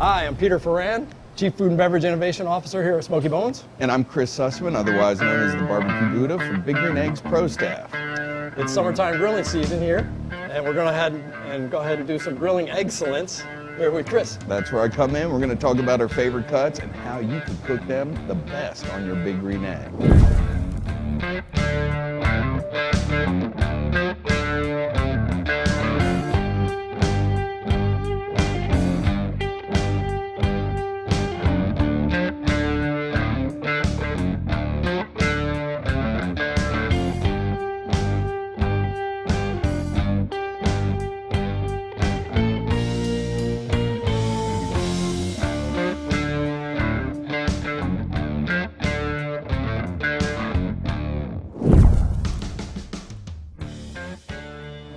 Hi, I'm Peter Ferran, Chief Food and Beverage Innovation Officer here at Smokey Bones. And I'm Chris Sussman, otherwise known as the Barbecue Buddha from Big Green Eggs Pro Staff. It's summertime grilling season here, and we're going to go ahead and do some grilling excellence here with Chris. That's where I come in. We're going to talk about our favorite cuts and how you can cook them the best on your Big Green Egg.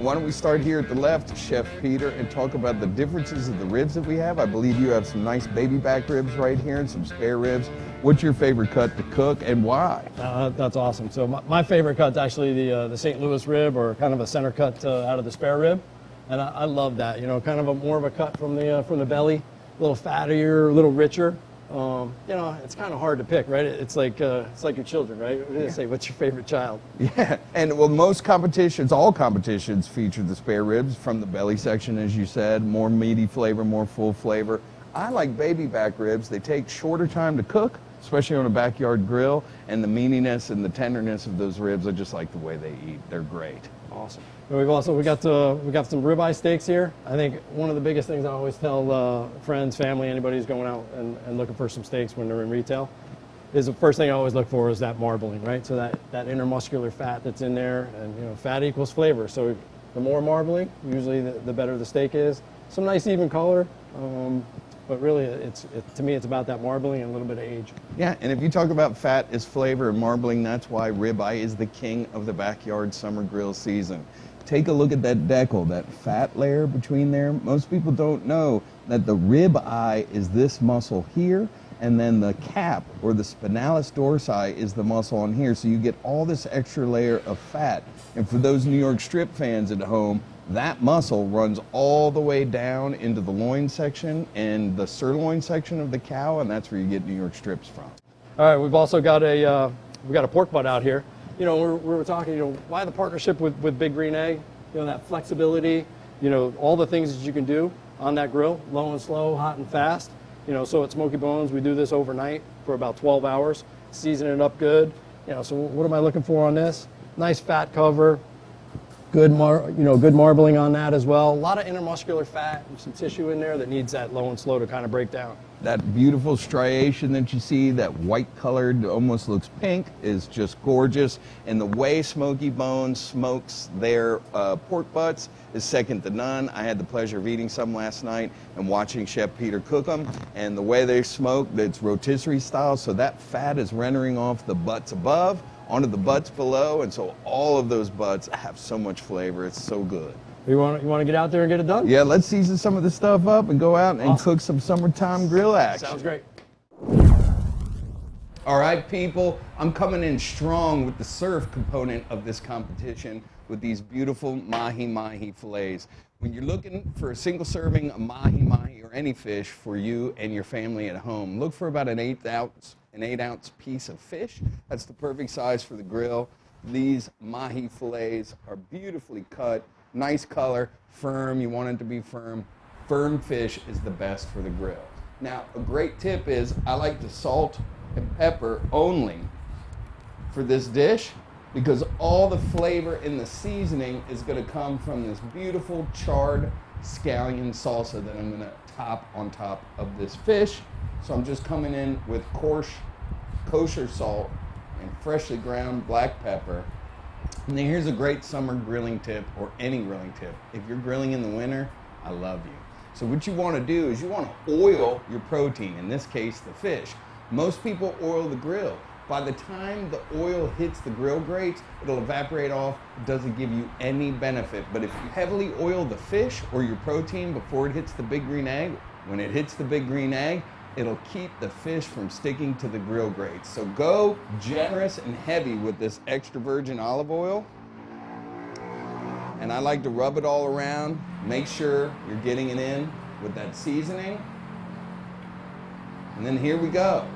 Why don't we start here at the left, Chef Peter, and talk about the differences of the ribs that we have. I believe you have some nice baby back ribs right here and some spare ribs. What's your favorite cut to cook and why? That's awesome. So my favorite cut's actually the St. Louis rib, or kind of a center cut out of the spare rib. And I love that, kind of more of a cut from the belly, a little fattier, a little richer. It's kind of hard to pick, right? It's like your children, right? What do they say? What's your favorite child? Yeah, and well, most competitions, all competitions feature the spare ribs from the belly section, as you said, more meaty flavor, more full flavor. I like baby back ribs. They take shorter time to cook, especially on a backyard grill, and the meatiness and the tenderness of those ribs, I just like the way they eat. They're great. Awesome. We got some ribeye steaks here. I think one of the biggest things I always tell friends, family, anybody who's going out and looking for some steaks when they're in retail, is the first thing I always look for is that marbling, right? So that intermuscular fat that's in there, and fat equals flavor. So the more marbling, usually the better the steak is. Some nice even color. But really, to me, it's about that marbling and a little bit of age. Yeah, and if you talk about fat as flavor and marbling, that's why ribeye is the king of the backyard summer grill season. Take a look at that decal, that fat layer between there. Most people don't know that the ribeye is this muscle here, and then the cap, or the spinalis dorsi, is the muscle on here. So you get all this extra layer of fat. And for those New York strip fans at home, that muscle runs all the way down into the loin section and the sirloin section of the cow, and that's where you get New York strips from. All right, we've also got a pork butt out here. We were talking, why the partnership with Big Green Egg? That flexibility, all the things that you can do on that grill, low and slow, hot and fast. So at Smokey Bones, we do this overnight for about 12 hours, season it up good. So what am I looking for on this? Nice fat cover. Good marbling on that as well. A lot of intermuscular fat and some tissue in there that needs that low and slow to kind of break down. That beautiful striation that you see, that white colored, almost looks pink, is just gorgeous. And the way Smokey Bones smokes their pork butts is second to none. I had the pleasure of eating some last night and watching Chef Peter cook them. And the way they smoke, it's rotisserie style, so that fat is rendering off the butts above onto the butts below, and so all of those butts have so much flavor. It's so good. You want to get out there and get it done? Yeah, let's season some of this stuff up and go out and cook some summertime grill action. Sounds great. All right, people, I'm coming in strong with the surf component of this competition with these beautiful mahi fillets. When you're looking for a single serving of mahi or any fish for you and your family at home, look for about an 8-ounce piece of fish. That's the perfect size for the grill. These mahi fillets are beautifully cut, nice color, firm. You want it to be firm. Firm fish is the best for the grill. Now, a great tip is I like to salt and pepper only for this dish, because all the flavor in the seasoning is going to come from this beautiful charred scallion salsa that I'm going to top on top of this fish. So I'm just coming in with coarse kosher salt and freshly ground black pepper. And then here's a great summer grilling tip, or any grilling tip. If you're grilling in the winter, I love you. So what you want to do is you want to oil your protein, in this case the fish. Most people oil the grill. By the time the oil hits the grill grates, it'll evaporate off. It doesn't give you any benefit. But if you heavily oil the fish or your protein before it hits the Big Green Egg, when it hits the Big Green Egg, it'll keep the fish from sticking to the grill grates. So go generous and heavy with this extra virgin olive oil. And I like to rub it all around. Make sure you're getting it in with that seasoning. And then here we go.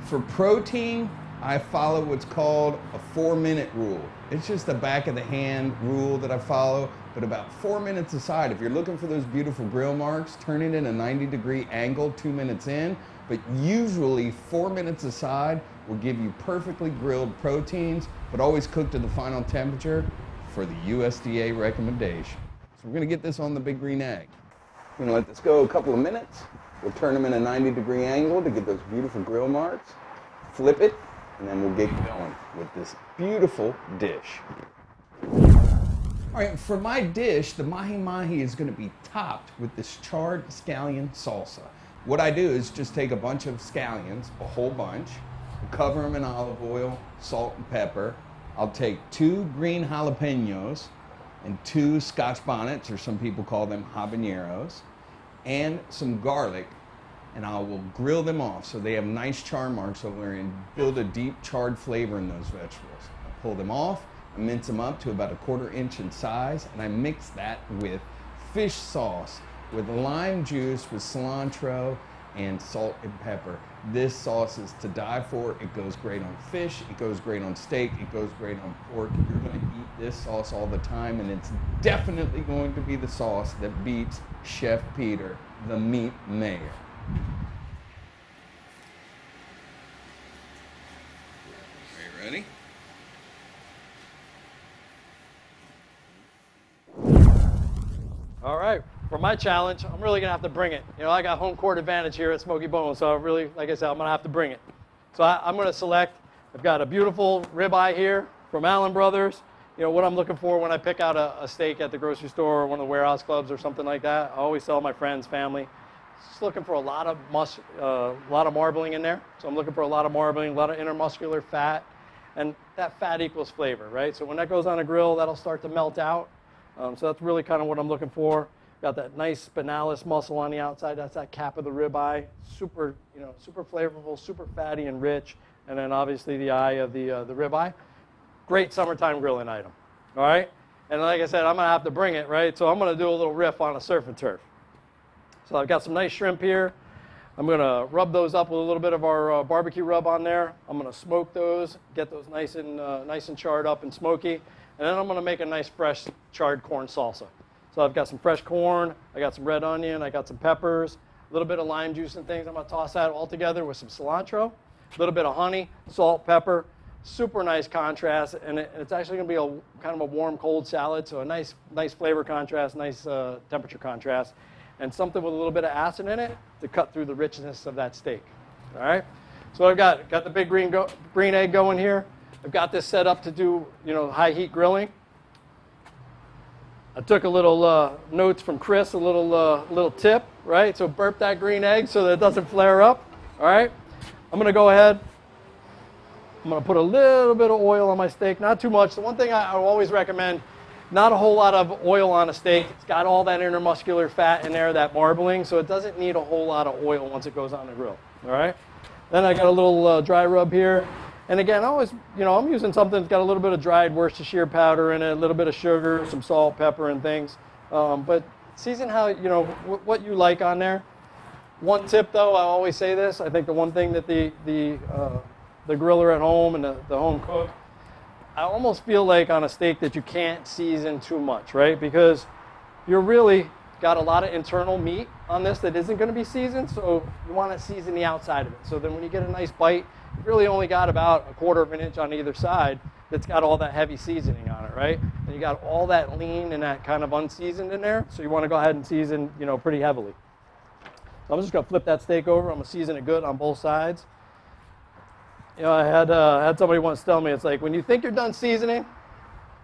For protein, I follow what's called a 4-minute rule. It's just a back of the hand rule that I follow, but about 4 minutes aside. If you're looking for those beautiful grill marks, turn it in a 90-degree angle 2 minutes in, but usually 4 minutes aside will give you perfectly grilled proteins, but always cooked to the final temperature for the USDA recommendation. So we're gonna get this on the big green egg. We're gonna let this go a couple of minutes. We'll turn them in a 90-degree angle to get those beautiful grill marks. Flip it, and then we'll get going with this beautiful dish. All right, for my dish, the mahi-mahi is gonna be topped with this charred scallion salsa. What I do is just take a bunch of scallions, a whole bunch, cover them in olive oil, salt and pepper. I'll take 2 green jalapenos and 2 Scotch bonnets, or some people call them habaneros, and some garlic, and I will grill them off so they have nice char marks over there and build a deep charred flavor in those vegetables. I pull them off, I mince them up to about a 1/4 inch in size, and I mix that with fish sauce, with lime juice, with cilantro, and salt and pepper. This sauce is to die for. It goes great on fish, it goes great on steak, it goes great on pork. You're gonna eat this sauce all the time, and it's definitely going to be the sauce that beats Chef Peter, the meat mayor. Are you ready? All right, for my challenge, I'm really gonna have to bring it. You know, I got home court advantage here at Smokey Bones, so I really, like I said, I'm gonna have to bring it. So I'm gonna select, I've got a beautiful ribeye here from Allen Brothers. You know, what I'm looking for when I pick out a steak at the grocery store or one of the warehouse clubs or something like that, I always tell my friends, family, just looking for a lot of marbling in there. So I'm looking for a lot of marbling, a lot of intermuscular fat, and that fat equals flavor, right? So when that goes on a grill, that'll start to melt out. So that's really kind of what I'm looking for. Got that nice spinalis muscle on the outside. That's that cap of the ribeye. Super, you know, super flavorful, super fatty and rich. And then obviously the eye of the ribeye. Great summertime grilling item. All right. And like I said, I'm gonna have to bring it, right? So I'm gonna do a little riff on a surf and turf. So I've got some nice shrimp here. I'm gonna rub those up with a little bit of our barbecue rub on there. I'm gonna smoke those, get those nice and charred up and smoky. And then I'm gonna make a nice fresh charred corn salsa. So I've got some fresh corn, I got some red onion, I got some peppers, a little bit of lime juice and things. I'm gonna toss that all together with some cilantro, a little bit of honey, salt, pepper. Super nice contrast, and it's actually gonna be a kind of a warm, cold salad, so a nice flavor contrast, nice temperature contrast, and something with a little bit of acid in it to cut through the richness of that steak. All right, so I've got the big green egg going here. I've got this set up to do, you know, high heat grilling. I took a little notes from Chris, a little tip, right? So burp that green egg so that it doesn't flare up. All right, I'm gonna go ahead. I'm gonna put a little bit of oil on my steak, not too much. The one thing I always recommend, not a whole lot of oil on a steak. It's got all that intermuscular fat in there, that marbling, so it doesn't need a whole lot of oil once it goes on the grill. All right. Then I got a little dry rub here. And again, I'm using something that's got a little bit of dried Worcestershire powder in it, a little bit of sugar, some salt, pepper, and things. But season how, what you like on there. One tip, though, I always say this. I think the one thing that the griller at home and the home cook, I almost feel like on a steak that you can't season too much, right? Because you're really got a lot of internal meat on this that isn't going to be seasoned, so you want to season the outside of it. So then when you get a nice bite, you really only got about a 1/4 inch on either side that's got all that heavy seasoning on it, right? And you got all that lean and that kind of unseasoned in there, so you want to go ahead and season, pretty heavily. So I'm just going to flip that steak over. I'm going to season it good on both sides. I had somebody once tell me, it's like, when you think you're done seasoning,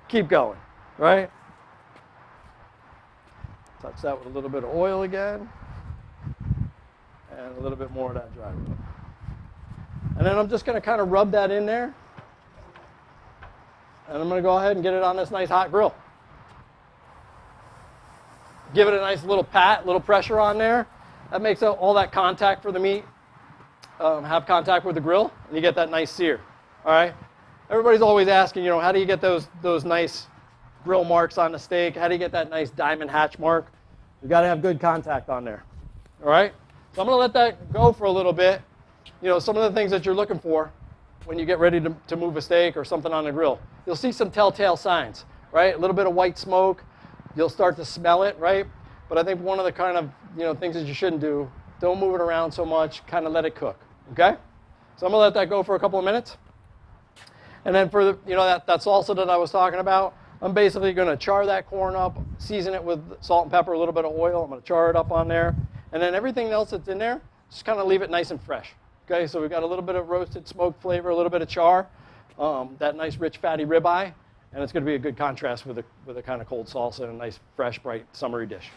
keep going, right? Touch that with a little bit of oil again, and a little bit more of that dry rub. And then I'm just going to kind of rub that in there, and I'm going to go ahead and get it on this nice hot grill. Give it a nice little pat, little pressure on there. That makes all that contact for the meat have contact with the grill, and you get that nice sear. All right. Everybody's always asking, how do you get those nice grill marks on the steak? How do you get that nice diamond hatch mark? You got to have good contact on there. All right. So I'm gonna let that go for a little bit. You know, some of the things that you're looking for when you get ready to move a steak or something on the grill. You'll see some telltale signs, right? A little bit of white smoke. You'll start to smell it, right? But I think one of the kind of, you know, things that you shouldn't do, don't move it around so much, kind of let it cook, okay? So I'm gonna let that go for a couple of minutes. And then for the, you know, that salsa that I was talking about, I'm basically gonna char that corn up, season it with salt and pepper, a little bit of oil. I'm gonna char it up on there. And then everything else that's in there, just kind of leave it nice and fresh. Okay, so we've got a little bit of roasted smoked flavor, a little bit of char, that nice rich fatty ribeye, and it's gonna be a good contrast with a kind of cold salsa and a nice fresh, bright, summery dish.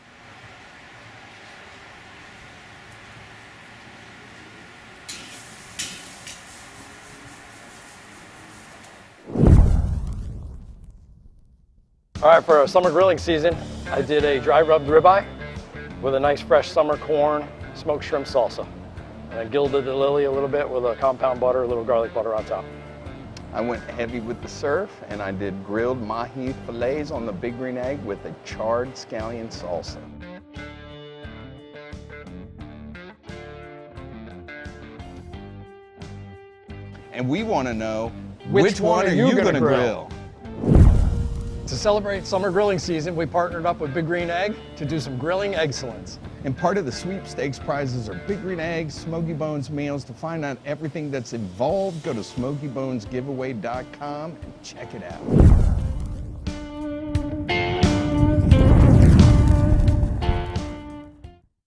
All right, for our summer grilling season, I did a dry rubbed ribeye with a nice fresh summer corn smoked shrimp salsa. And I gilded the lily a little bit with a compound butter, a little garlic butter on top. I went heavy with the surf, and I did grilled mahi fillets on the big green egg with a charred scallion salsa. And we want to know, which one are you going to grill? To celebrate summer grilling season, we partnered up with Big Green Egg to do some grilling excellence. And part of the sweepstakes prizes are Big Green Eggs, Smokey Bones meals. To find out everything that's involved, go to smokeybonesgiveaway.com and check it out.